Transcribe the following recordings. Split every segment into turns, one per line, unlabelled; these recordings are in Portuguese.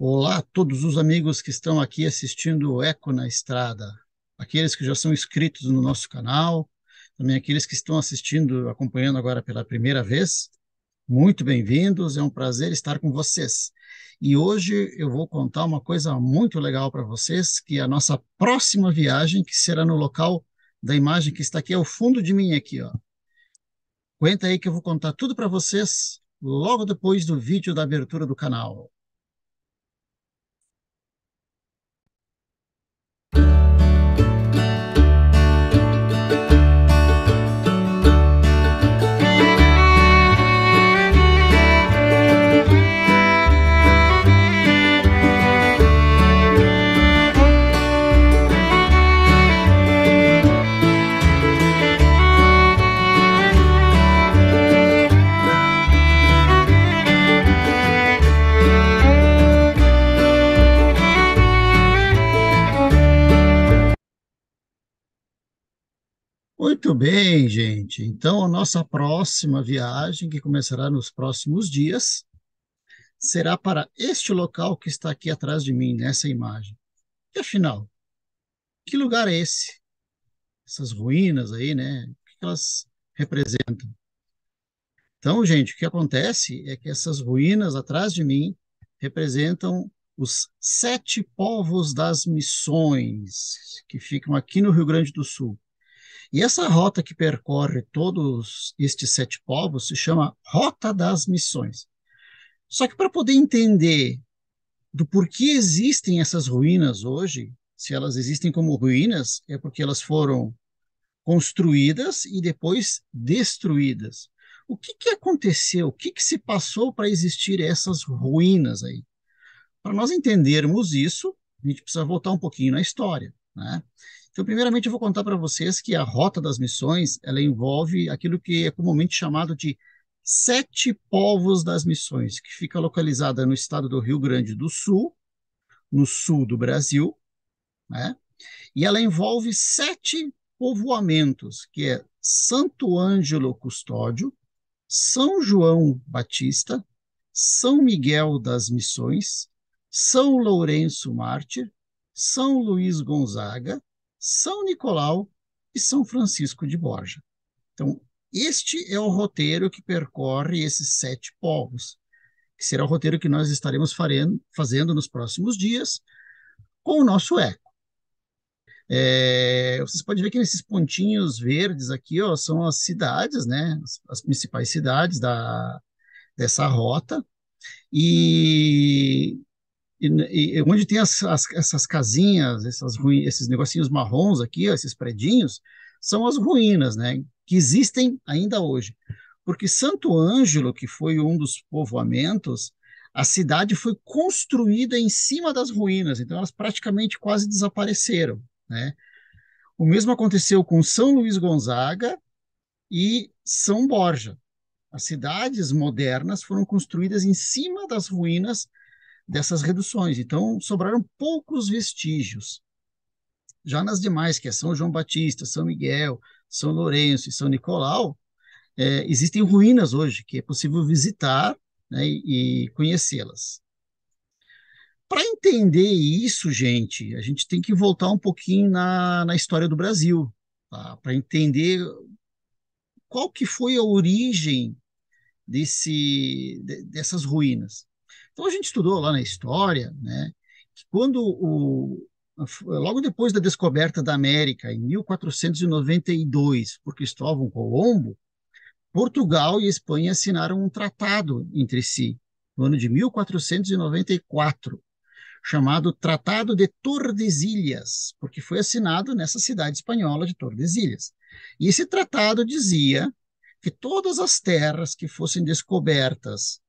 Olá a todos os amigos que estão aqui assistindo o Eco na Estrada, aqueles que já são inscritos no nosso canal, também aqueles que estão assistindo, acompanhando agora pela primeira vez. Muito bem-vindos, é um prazer estar com vocês. E hoje eu vou contar uma coisa muito legal para vocês, que é a nossa próxima viagem, que será no local da imagem que está aqui ao fundo de mim aqui, ó. Aguenta aí que eu vou contar tudo para vocês logo depois do vídeo da abertura do canal. Muito bem, gente. Então, a nossa próxima viagem, que começará nos próximos dias, será para este local que está aqui atrás de mim, nessa imagem. E afinal, que lugar é esse? Essas ruínas aí, né? O que elas representam? Então, gente, o que acontece é que essas ruínas atrás de mim representam os sete povos das missões, que ficam aqui no Rio Grande do Sul. E essa rota que percorre todos estes sete povos se chama Rota das Missões. Só que para poder entender do porquê existem essas ruínas hoje, se elas existem como ruínas, é porque elas foram construídas e depois destruídas. O que que aconteceu? O que que se passou para existir essas ruínas aí? Para nós entendermos isso, a gente precisa voltar um pouquinho na história, né? Então, primeiramente, eu vou contar para vocês que a Rota das Missões, ela envolve aquilo que é comumente chamado de Sete Povos das Missões, que fica localizada no estado do Rio Grande do Sul, no sul do Brasil, né? E ela envolve sete povoamentos, que é Santo Ângelo Custódio, São João Batista, São Miguel das Missões, São Lourenço Mártir, São Luís Gonzaga, São Nicolau e São Francisco de Borja. Então, este é o roteiro que percorre esses sete povos, que será o roteiro que nós estaremos fazendo nos próximos dias com o nosso eco. Vocês podem ver que nesses pontinhos verdes aqui, ó, são as cidades, né, as principais cidades dessa rota, e, e onde tem essas casinhas, esses negocinhos marrons aqui, ó, esses predinhos, são as ruínas, né, que existem ainda hoje. Porque Santo Ângelo, que foi um dos povoamentos, a cidade foi construída em cima das ruínas, então elas praticamente quase desapareceram, né? O mesmo aconteceu com São Luís Gonzaga e São Borja. As cidades modernas foram construídas em cima das ruínas dessas reduções, então sobraram poucos vestígios. Já nas demais, que é São João Batista, São Miguel, São Lourenço e São Nicolau, existem ruínas hoje que é possível visitar, né, e conhecê-las. Para entender isso, gente, a gente tem que voltar um pouquinho na história do Brasil, tá? Para entender qual que foi a origem dessas ruínas. Então a gente estudou lá na história, né, que logo depois da descoberta da América, em 1492, por Cristóvão Colombo, Portugal e Espanha assinaram um tratado entre si, no ano de 1494, chamado Tratado de Tordesilhas, porque foi assinado nessa cidade espanhola de Tordesilhas. E esse tratado dizia que todas as terras que fossem descobertas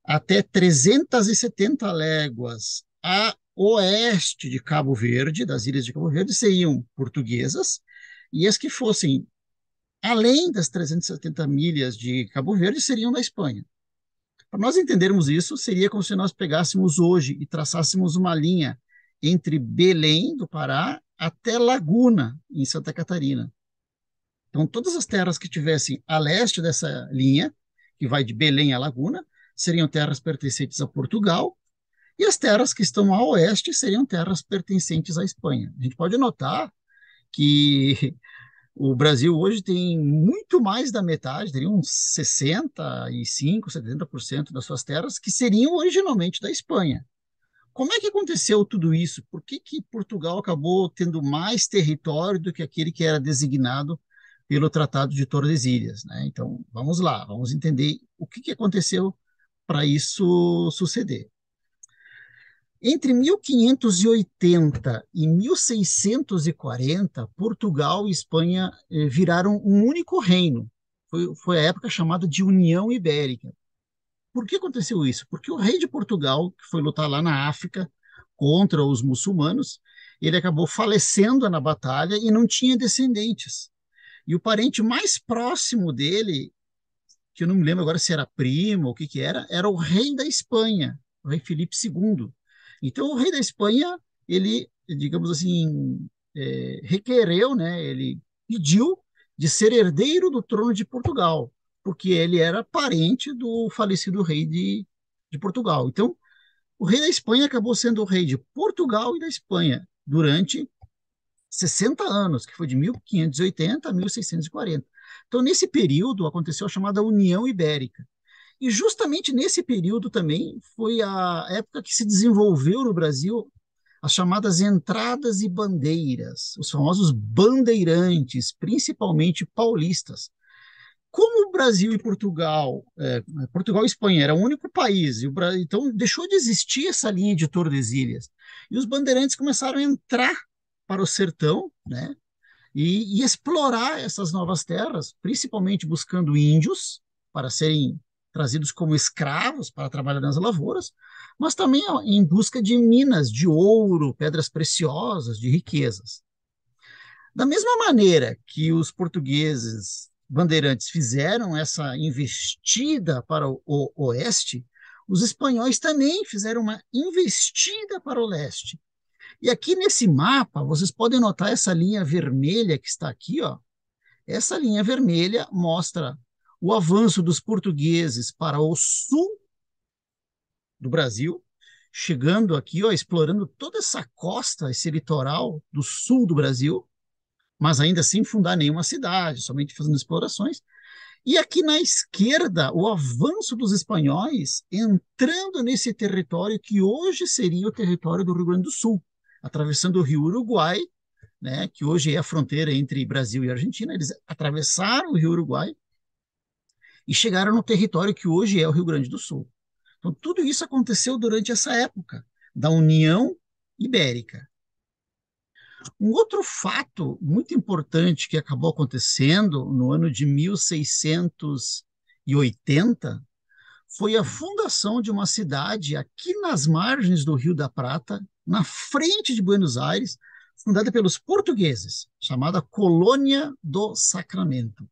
até 370 léguas a oeste de Cabo Verde, das ilhas de Cabo Verde, seriam portuguesas, e as que fossem além das 370 milhas de Cabo Verde seriam da Espanha. Para nós entendermos isso, seria como se nós pegássemos hoje e traçássemos uma linha entre Belém, do Pará, até Laguna, em Santa Catarina. Então, todas as terras que tivessem a leste dessa linha, que vai de Belém a Laguna, seriam terras pertencentes a Portugal, E as terras que estão a oeste seriam terras pertencentes à Espanha. A gente pode notar que o Brasil hoje tem muito mais da metade, teria uns 65, 70% das suas terras que seriam originalmente da Espanha. Como é que aconteceu tudo isso? Por que que Portugal acabou tendo mais território do que aquele que era designado pelo Tratado de Tordesilhas, né? Então, vamos lá, vamos entender o que que aconteceu para isso suceder. Entre 1580 e 1640, Portugal e Espanha viraram um único reino. Foi a época chamada de União Ibérica. Por que aconteceu isso? Porque o rei de Portugal, que foi lutar lá na África contra os muçulmanos, ele acabou falecendo na batalha e não tinha descendentes. E o parente mais próximo dele, que eu não me lembro agora se era primo ou o que que era o rei da Espanha, o rei Filipe II. Então, o rei da Espanha, ele, digamos assim, requereu, né, ele pediu de ser herdeiro do trono de Portugal, porque ele era parente do falecido rei de Portugal. Então, o rei da Espanha acabou sendo o rei de Portugal e da Espanha durante 60 anos, que foi de 1580 a 1640. Então, nesse período, aconteceu a chamada União Ibérica. E justamente nesse período também foi a época que se desenvolveu no Brasil as chamadas entradas e bandeiras, os famosos bandeirantes, principalmente paulistas. Como o Brasil e Portugal, Portugal e Espanha era o único país, então deixou de existir essa linha de Tordesilhas. E os bandeirantes começaram a entrar para o sertão, né? E explorar essas novas terras, principalmente buscando índios para serem trazidos como escravos para trabalhar nas lavouras, mas também em busca de minas de ouro, pedras preciosas, de riquezas. Da mesma maneira que os portugueses bandeirantes fizeram essa investida para o oeste, os espanhóis também fizeram uma investida para o leste. E aqui nesse mapa, vocês podem notar essa linha vermelha que está aqui, ó. Essa linha vermelha mostra o avanço dos portugueses para o sul do Brasil, chegando aqui, ó, explorando toda essa costa, esse litoral do sul do Brasil, mas ainda sem fundar nenhuma cidade, somente fazendo explorações. E aqui na esquerda, o avanço dos espanhóis entrando nesse território que hoje seria o território do Rio Grande do Sul, atravessando o rio Uruguai, né, que hoje é a fronteira entre Brasil e Argentina. Eles atravessaram o rio Uruguai e chegaram no território que hoje é o Rio Grande do Sul. Então, tudo isso aconteceu durante essa época da União Ibérica. Um outro fato muito importante que acabou acontecendo no ano de 1680 foi a fundação de uma cidade aqui nas margens do Rio da Prata, na frente de Buenos Aires, fundada pelos portugueses, chamada Colônia do Sacramento.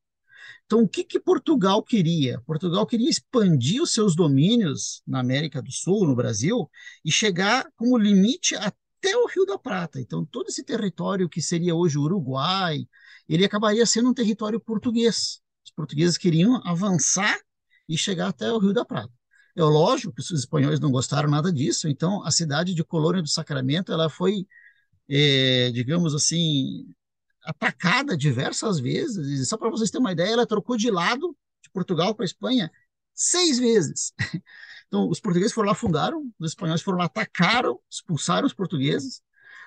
Então, o que que Portugal queria? Portugal queria expandir os seus domínios na América do Sul, no Brasil, e chegar como limite até o Rio da Prata. Então, todo esse território que seria hoje o Uruguai, ele acabaria sendo um território português. Os portugueses queriam avançar e chegar até o Rio da Prata. É lógico que os espanhóis não gostaram nada disso, então a cidade de Colônia do Sacramento ela foi, digamos assim, atacada diversas vezes. E só para vocês terem uma ideia, ela trocou de lado de Portugal para a Espanha 6 vezes. Então, os portugueses foram lá, fundaram, os espanhóis foram lá, atacaram, expulsaram os portugueses.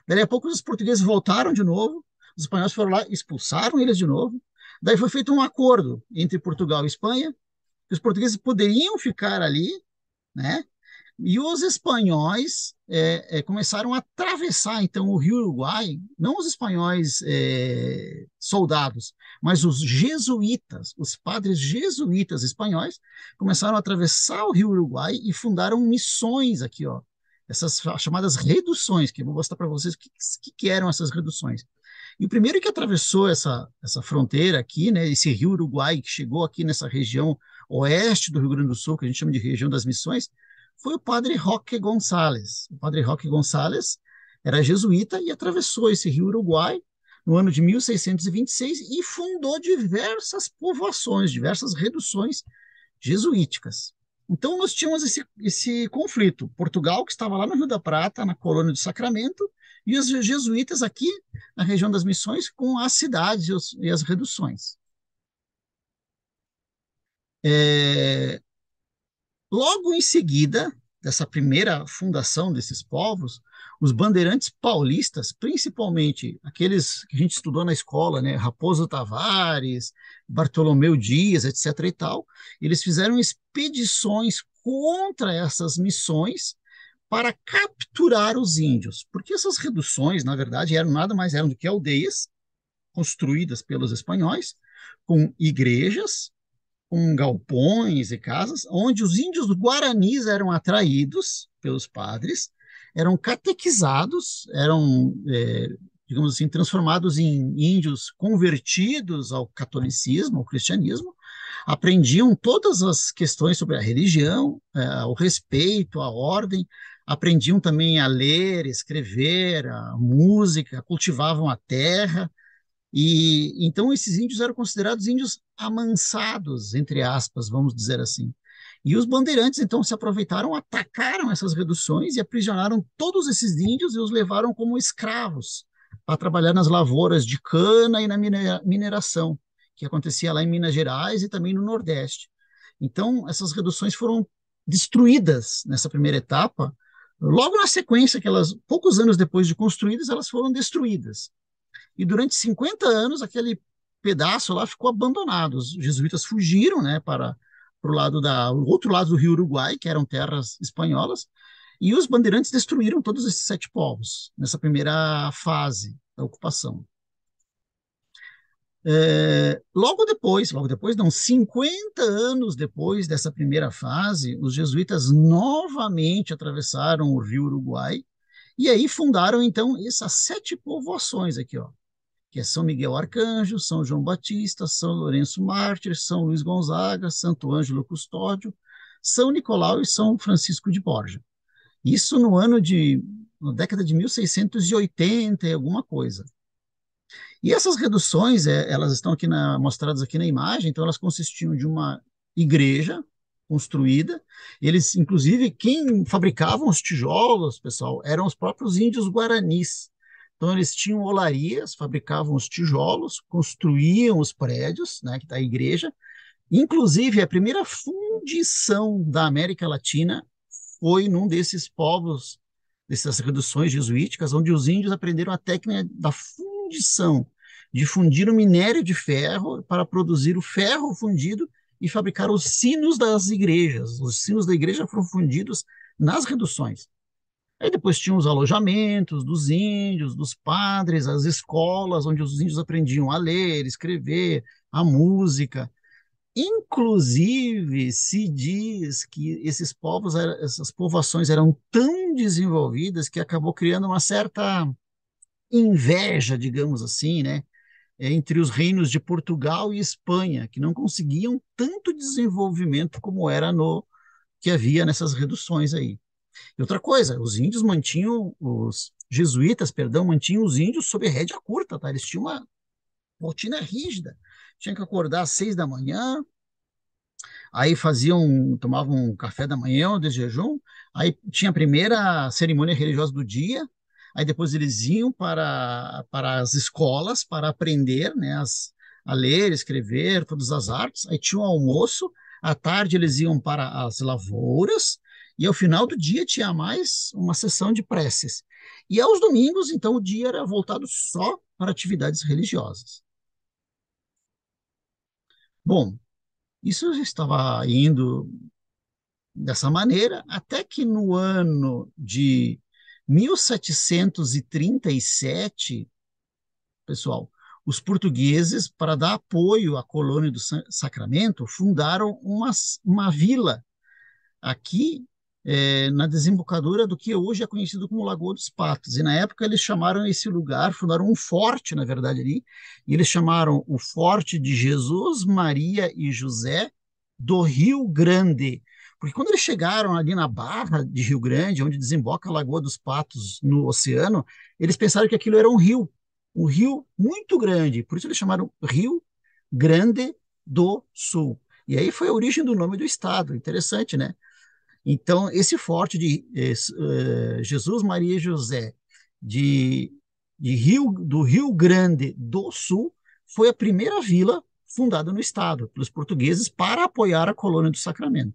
Daí a pouco os portugueses voltaram de novo, os espanhóis foram lá, expulsaram eles de novo. Daí foi feito um acordo entre Portugal e Espanha, que os portugueses poderiam ficar ali, né? E os espanhóis começaram a atravessar, então, o Rio Uruguai, não os espanhóis soldados, mas os jesuítas, os padres jesuítas espanhóis, começaram a atravessar o Rio Uruguai e fundaram missões aqui, ó, essas chamadas reduções, que eu vou mostrar para vocês o que eram essas reduções. E o primeiro que atravessou essa fronteira aqui, né, esse Rio Uruguai, que chegou aqui nessa região oeste do Rio Grande do Sul, que a gente chama de região das missões, foi o padre Roque Gonçalves. O padre Roque Gonçalves era jesuíta e atravessou esse rio Uruguai no ano de 1626 e fundou diversas povoações, diversas reduções jesuíticas. Então, nós tínhamos esse conflito. Portugal, que estava lá no Rio da Prata, na colônia do Sacramento, e os jesuítas aqui na região das Missões, com as cidades e as reduções. É, Logo em seguida, dessa primeira fundação desses povos, os bandeirantes paulistas, principalmente aqueles que a gente estudou na escola, né, Raposo Tavares, Bartolomeu Dias, etc. e tal, eles fizeram expedições contra essas missões para capturar os índios, porque essas reduções, na verdade, eram nada mais eram do que aldeias construídas pelos espanhóis, com igrejas, com galpões e casas, onde os índios guaranis eram atraídos pelos padres, eram catequizados, eram, digamos assim, transformados em índios convertidos ao catolicismo, ao cristianismo, aprendiam todas as questões sobre a religião, o respeito, a ordem, aprendiam também a ler, escrever, a música, cultivavam a terra, e então esses índios eram considerados índios amansados, entre aspas, vamos dizer assim. E os bandeirantes então se aproveitaram, atacaram essas reduções e aprisionaram todos esses índios e os levaram como escravos para trabalhar nas lavouras de cana e na mineração, que acontecia lá em Minas Gerais e também no Nordeste. Então essas reduções foram destruídas nessa primeira etapa. Logo na sequência, que elas, poucos anos depois de construídas, elas foram destruídas. E durante 50 anos, aquele pedaço lá ficou abandonado. Os jesuítas fugiram, né, para o outro lado do Rio Uruguai, que eram terras espanholas, e os bandeirantes destruíram todos esses 7 povos nessa primeira fase da ocupação. Logo depois, não, 50 anos depois dessa primeira fase, os jesuítas novamente atravessaram o Rio Uruguai e aí fundaram, então, essas 7 povoações aqui, ó, que é São Miguel Arcanjo, São João Batista, São Lourenço Mártir, São Luís Gonzaga, Santo Ângelo Custódio, São Nicolau e São Francisco de Borja. Isso na década de 1680 e alguma coisa. E essas reduções, elas estão aqui mostradas aqui na imagem, então elas consistiam de uma igreja construída, eles, inclusive, quem fabricavam os tijolos, pessoal, eram os próprios índios guaranis. Então, eles tinham olarias, fabricavam os tijolos, construíam os prédios, né, que está a igreja. Inclusive, a primeira fundição da América Latina foi num desses povos, dessas reduções jesuíticas, onde os índios aprenderam a técnica da fundição, de fundir o minério de ferro para produzir o ferro fundido e fabricar os sinos das igrejas. Os sinos da igreja foram fundidos nas reduções. Aí depois tinha os alojamentos dos índios, dos padres, as escolas onde os índios aprendiam a ler, escrever, a música. Inclusive, se diz que essas povoações eram tão desenvolvidas que acabou criando uma certa inveja, digamos assim, né, entre os reinos de Portugal e Espanha, que não conseguiam tanto desenvolvimento como era no que havia nessas reduções aí. E outra coisa, os jesuítas, perdão, mantinham os índios sob rédea curta, tá? Eles tinham uma rotina rígida. Tinham que acordar às 6 da manhã, aí tomavam um café da manhã ou de jejum, aí tinha a primeira cerimônia religiosa do dia, aí depois eles iam para as escolas para aprender, né, a ler, escrever, todas as artes, aí tinha o almoço, à tarde eles iam para as lavouras, e ao final do dia tinha mais uma sessão de preces. E aos domingos, então, o dia era voltado só para atividades religiosas. Bom, isso estava indo dessa maneira, até que no ano de 1737, pessoal, os portugueses, para dar apoio à colônia do Sacramento, fundaram uma vila aqui na desembocadura do que hoje é conhecido como Lagoa dos Patos. E na época eles chamaram esse lugar, fundaram um forte, na verdade, ali, e eles chamaram o Forte de Jesus, Maria e José do Rio Grande. Porque quando eles chegaram ali na Barra de Rio Grande, onde desemboca a Lagoa dos Patos no oceano, eles pensaram que aquilo era um rio muito grande, por isso eles chamaram Rio Grande do Sul. E aí foi a origem do nome do estado, interessante, né? Então, esse forte de Jesus Maria e José de, do Rio Grande do Sul foi a primeira vila fundada no estado pelos portugueses para apoiar a colônia do Sacramento.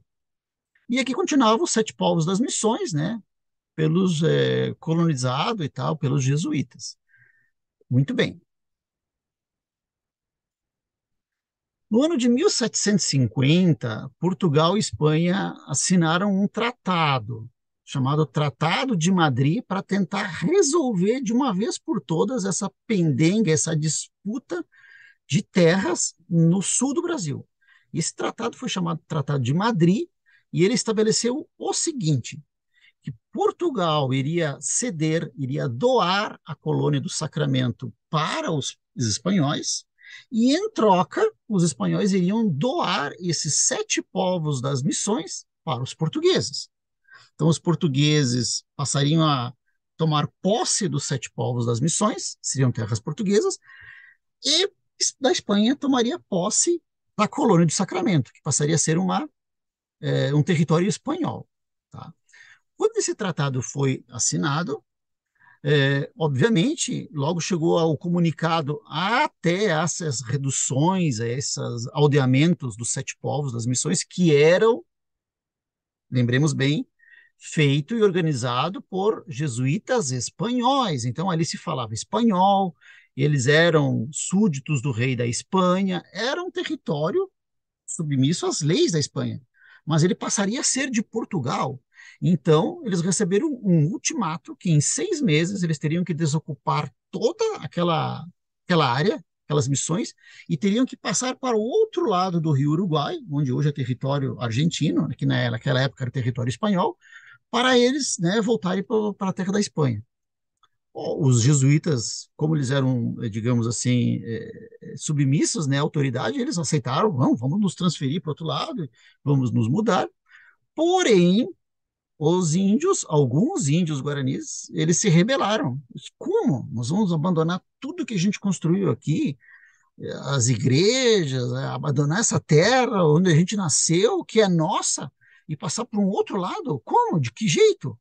E aqui continuavam os sete povos das missões, né? Pelos colonizados e tal, pelos jesuítas. Muito bem. No ano de 1750, Portugal e Espanha assinaram um tratado, chamado Tratado de Madrid, para tentar resolver de uma vez por todas essa pendenga, essa disputa de terras no sul do Brasil. Esse tratado foi chamado Tratado de Madrid e ele estabeleceu o seguinte: que Portugal iria ceder, iria doar a colônia do Sacramento para os espanhóis, e em troca, os espanhóis iriam doar esses sete povos das missões para os portugueses. Então, os portugueses passariam a tomar posse dos sete povos das missões, seriam terras portuguesas, e da Espanha tomaria posse da colônia do Sacramento, que passaria a ser um território espanhol. Tá? Quando esse tratado foi assinado, obviamente, logo chegou ao comunicado até essas reduções, esses aldeamentos dos sete povos, das missões, que eram, lembremos bem, feito e organizado por jesuítas espanhóis. Então, ali se falava espanhol, eles eram súditos do rei da Espanha, era um território submisso às leis da Espanha, mas ele passaria a ser de Portugal. Então, eles receberam um ultimato que em 6 meses eles teriam que desocupar toda aquela área, aquelas missões, e teriam que passar para o outro lado do Rio Uruguai, onde hoje é território argentino, que naquela época era território espanhol, para eles, né, voltarem para a terra da Espanha. Os jesuítas, como eles eram, digamos assim, submissos, né, à autoridade, eles aceitaram, vamos nos transferir para o outro lado, vamos nos mudar. Porém, os índios, alguns índios guaranis, eles se rebelaram. Como? Nós vamos abandonar tudo que a gente construiu aqui, as igrejas, abandonar essa terra onde a gente nasceu, que é nossa, e passar para um outro lado? Como? De que jeito?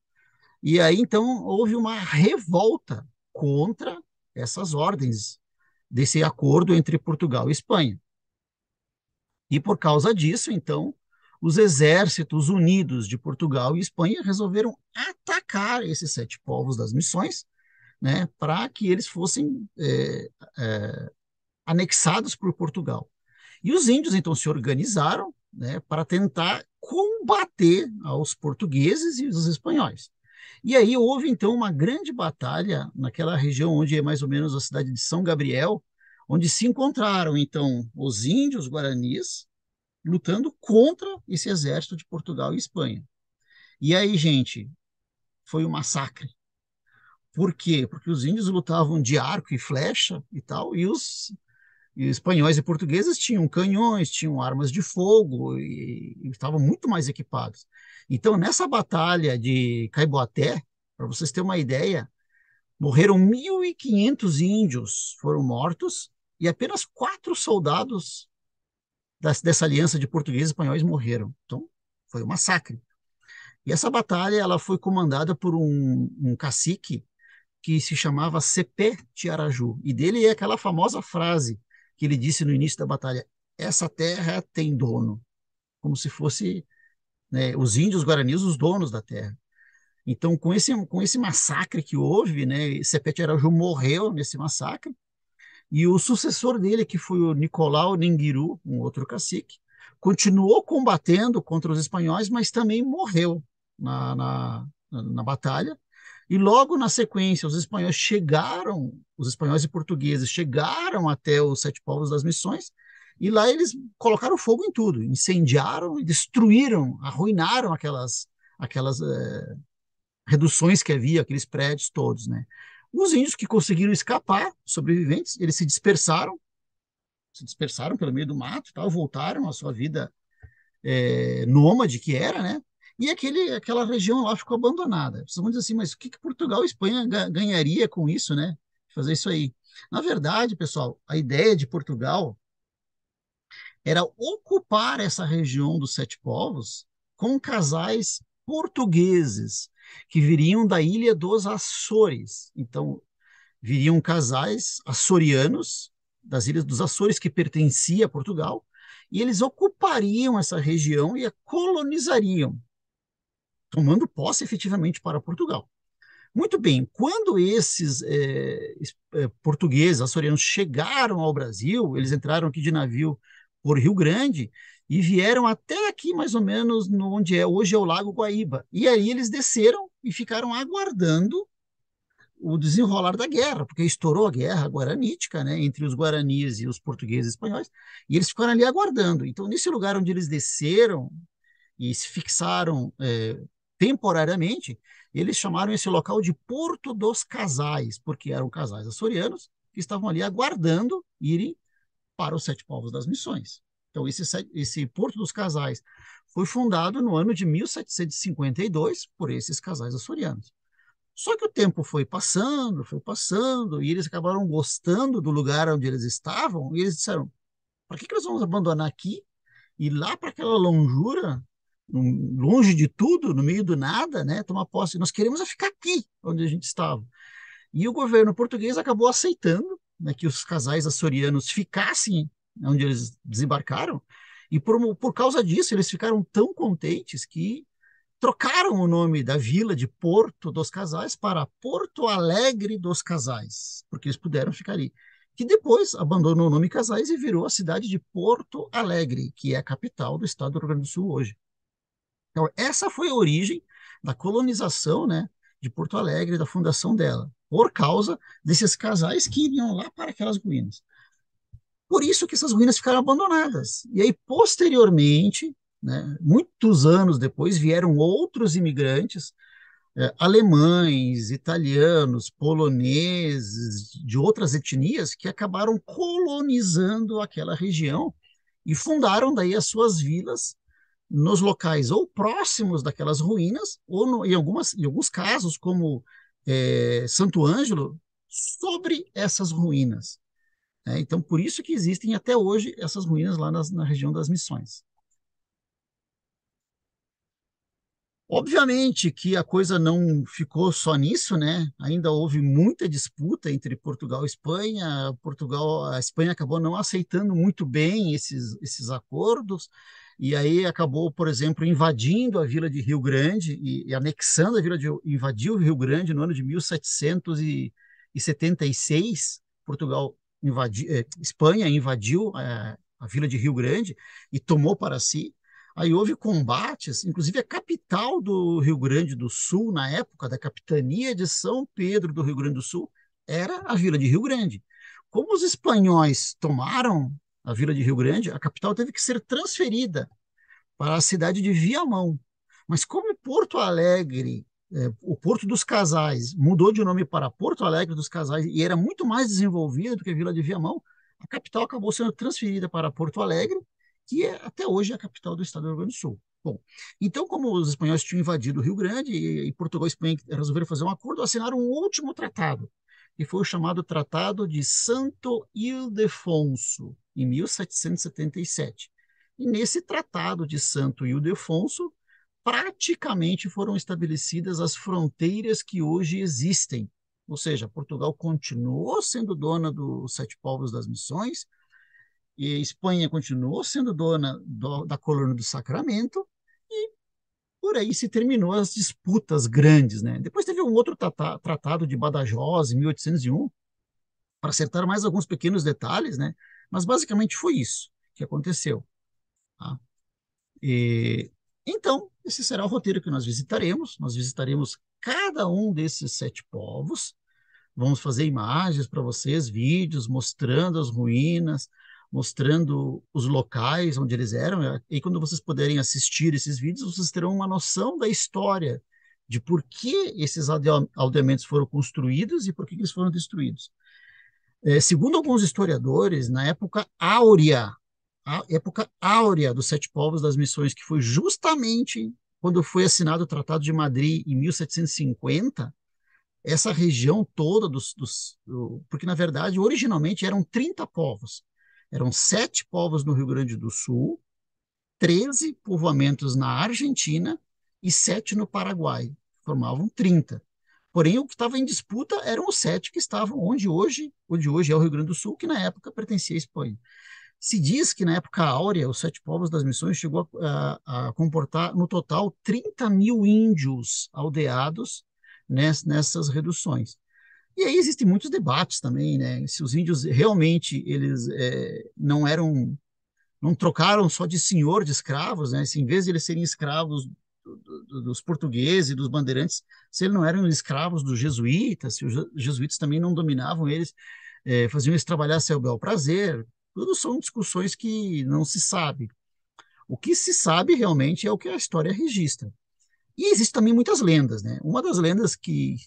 E aí, então, houve uma revolta contra essas ordens, desse acordo entre Portugal e Espanha. E por causa disso, então, os exércitos unidos de Portugal e Espanha resolveram atacar esses sete povos das missões, né, para que eles fossem anexados por Portugal. E os índios, então, se organizaram, né, para tentar combater aos portugueses e os espanhóis. E aí houve, então, uma grande batalha naquela região onde é mais ou menos a cidade de São Gabriel, onde se encontraram, então, os índios guaranis lutando contra esse exército de Portugal e Espanha. E aí, gente, foi um massacre. Por quê? Porque os índios lutavam de arco e flecha e tal, e espanhóis e portugueses tinham canhões, tinham armas de fogo e estavam muito mais equipados. Então, nessa batalha de Caiboaté, para vocês terem uma ideia, morreram 1.500 índios, foram mortos, e apenas 4 soldados dessa aliança de portugueses e espanhóis morreram. Então, foi um massacre. E essa batalha ela foi comandada por um cacique que se chamava Cepé Tiaraju. E dele é aquela famosa frase que ele disse no início da batalha: essa terra tem dono, como se fosse, né, os índios guaranis os donos da terra. Então, com esse massacre que houve, né, Cepé Tiaraju morreu nesse massacre, e o sucessor dele, que foi o Nicolau Ninguiru, um outro cacique, continuou combatendo contra os espanhóis, mas também morreu na batalha. E logo na sequência, os espanhóis e portugueses chegaram até os sete povos das missões, e lá eles colocaram fogo em tudo, incendiaram e destruíram, arruinaram aquelas reduções que havia, aqueles prédios todos, né? Os índios que conseguiram escapar, sobreviventes, eles se dispersaram pelo meio do mato, tal, voltaram à sua vida nômade que era, né? E aquela região lá ficou abandonada. Vocês vão dizer assim, mas o que Portugal e Espanha ganharia com isso, né? Fazer isso aí. Na verdade, pessoal, a ideia de Portugal era ocupar essa região dos Sete Povos com casais portugueses que viriam da ilha dos Açores. Então, viriam casais açorianos das ilhas dos Açores que pertencia a Portugal, e eles ocupariam essa região e a colonizariam, tomando posse efetivamente para Portugal. Muito bem, quando esses portugueses, açorianos, chegaram ao Brasil, eles entraram aqui de navio por Rio Grande e vieram até aqui, mais ou menos, onde hoje é o Lago Guaíba. E aí eles desceram e ficaram aguardando o desenrolar da guerra, porque estourou a guerra guaranítica, né, entre os guaranis e os portugueses e espanhóis, e eles ficaram ali aguardando. Então, nesse lugar onde eles desceram e se fixaram temporariamente, eles chamaram esse local de Porto dos Casais, porque eram casais açorianos que estavam ali aguardando irem para os Sete Povos das Missões. Então, esse Porto dos Casais foi fundado no ano de 1752 por esses casais açorianos. Só que o tempo foi passando, e eles acabaram gostando do lugar onde eles estavam, e eles disseram: para que nós vamos abandonar aqui e ir lá para aquela longura, longe de tudo, no meio do nada, né, tomar posse? Nós queremos ficar aqui onde a gente estava. E o governo português acabou aceitando, né, que os casais açorianos ficassem onde eles desembarcaram, e por causa disso eles ficaram tão contentes que trocaram o nome da vila de Porto dos Casais para Porto Alegre dos Casais, porque eles puderam ficar ali. Que depois abandonou o nome Casais e virou a cidade de Porto Alegre, que é a capital do estado do Rio Grande do Sul hoje. Então, essa foi a origem da colonização, né, de Porto Alegre, da fundação dela, por causa desses casais que iriam lá para aquelas ruínas. Por isso que essas ruínas ficaram abandonadas. E aí, posteriormente, né, muitos anos depois, vieram outros imigrantes, alemães, italianos, poloneses, de outras etnias, que acabaram colonizando aquela região e fundaram daí as suas vilas nos locais ou próximos daquelas ruínas, ou em alguns casos, como Santo Ângelo, sobre essas ruínas. Né? Então, por isso que existem até hoje essas ruínas lá na região das Missões. Obviamente que a coisa não ficou só nisso, né? Ainda houve muita disputa entre Portugal e Espanha. A Espanha acabou não aceitando muito bem esses acordos, e aí acabou, por exemplo, invadindo a vila de Rio Grande e anexando a vila invadiu o Rio Grande no ano de 1776. Espanha invadiu a vila de Rio Grande e tomou para si. Aí houve combates, inclusive a capital do Rio Grande do Sul, na época da capitania de São Pedro do Rio Grande do Sul, era a vila de Rio Grande. Como os espanhóis tomaram a vila de Rio Grande, a capital teve que ser transferida para a cidade de Viamão. Mas como Porto Alegre, o Porto dos Casais, mudou de nome para Porto Alegre dos Casais e era muito mais desenvolvida do que a vila de Viamão, a capital acabou sendo transferida para Porto Alegre, que é até hoje a capital do estado do Rio Grande do Sul. Bom, então, como os espanhóis tinham invadido o Rio Grande e Portugal e Espanha resolveram fazer um acordo, assinaram um último tratado, que foi o chamado Tratado de Santo Ildefonso, em 1777. E nesse Tratado de Santo Ildefonso, praticamente foram estabelecidas as fronteiras que hoje existem. Ou seja, Portugal continuou sendo dona dos Sete Povos das Missões, e Espanha continuou sendo dona da colônia do Sacramento, e por aí se terminou as disputas grandes, né? Depois teve um outro tratado de Badajoz, em 1801, para acertar mais alguns pequenos detalhes, né? Mas basicamente foi isso que aconteceu. Tá? E, então, esse será o roteiro que nós visitaremos. Nós visitaremos cada um desses sete povos. Vamos fazer imagens para vocês, vídeos mostrando as ruínas, mostrando os locais onde eles eram. E quando vocês puderem assistir esses vídeos, vocês terão uma noção da história de por que esses aldeamentos foram construídos e por que eles foram destruídos. Segundo alguns historiadores, na época áurea, a época áurea dos Sete Povos das Missões, que foi justamente quando foi assinado o Tratado de Madrid em 1750, essa região toda porque na verdade originalmente eram 30 povos. Eram 7 povos no Rio Grande do Sul, 13 povoamentos na Argentina e 7 no Paraguai. Formavam 30. Porém, o que estava em disputa eram os 7 que estavam onde hoje é o Rio Grande do Sul, que na época pertencia à Espanha. Se diz que na época áurea, os 7 povos das missões chegou a comportar, no total, 30 mil índios aldeados nessas reduções. E aí existem muitos debates também, né? Se os índios realmente eles não eram, não trocaram só de senhor de escravos, né? Se em vez de eles serem escravos dos portugueses e dos bandeirantes, se eles não eram escravos dos jesuítas, se os jesuítas também não dominavam eles, faziam eles trabalhar a seu bel prazer. Tudo são discussões que não se sabe. O que se sabe realmente é o que a história registra. E existem também muitas lendas, né? Uma das lendas que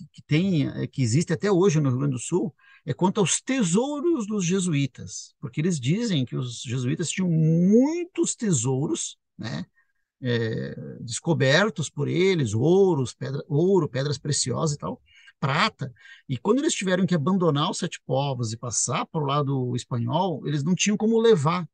existe até hoje no Rio Grande do Sul é quanto aos tesouros dos jesuítas, porque eles dizem que os jesuítas tinham muitos tesouros, né? Descobertos por eles, ouro, pedras preciosas e tal, prata. E quando eles tiveram que abandonar os 7 povos e passar para o lado espanhol, eles não tinham como levar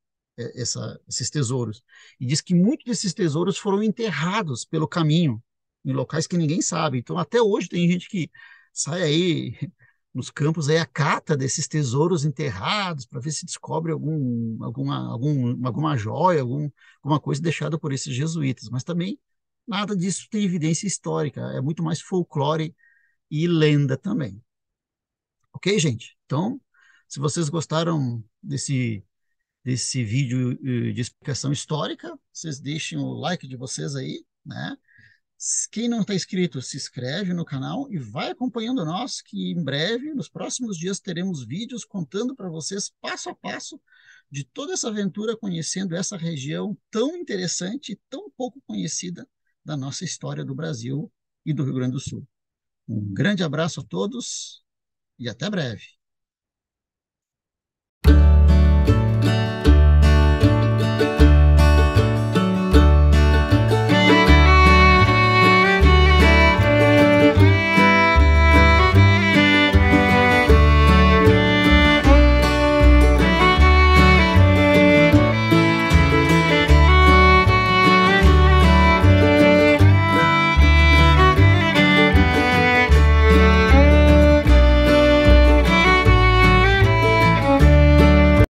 esses tesouros. E diz que muitos desses tesouros foram enterrados pelo caminho, em locais que ninguém sabe. Então, até hoje, tem gente que sai aí nos campos aí a cata desses tesouros enterrados para ver se descobre alguma joia, alguma coisa deixada por esses jesuítas. Mas também nada disso tem evidência histórica, é muito mais folclore e lenda também. Ok, gente? Então, se vocês gostaram desse vídeo de explicação histórica, vocês deixem o like de vocês aí, né? Quem não está inscrito, se inscreve no canal e vai acompanhando nós, que em breve, nos próximos dias, teremos vídeos contando para vocês, passo a passo, de toda essa aventura, conhecendo essa região tão interessante e tão pouco conhecida da nossa história do Brasil e do Rio Grande do Sul. Um grande abraço a todos e até breve.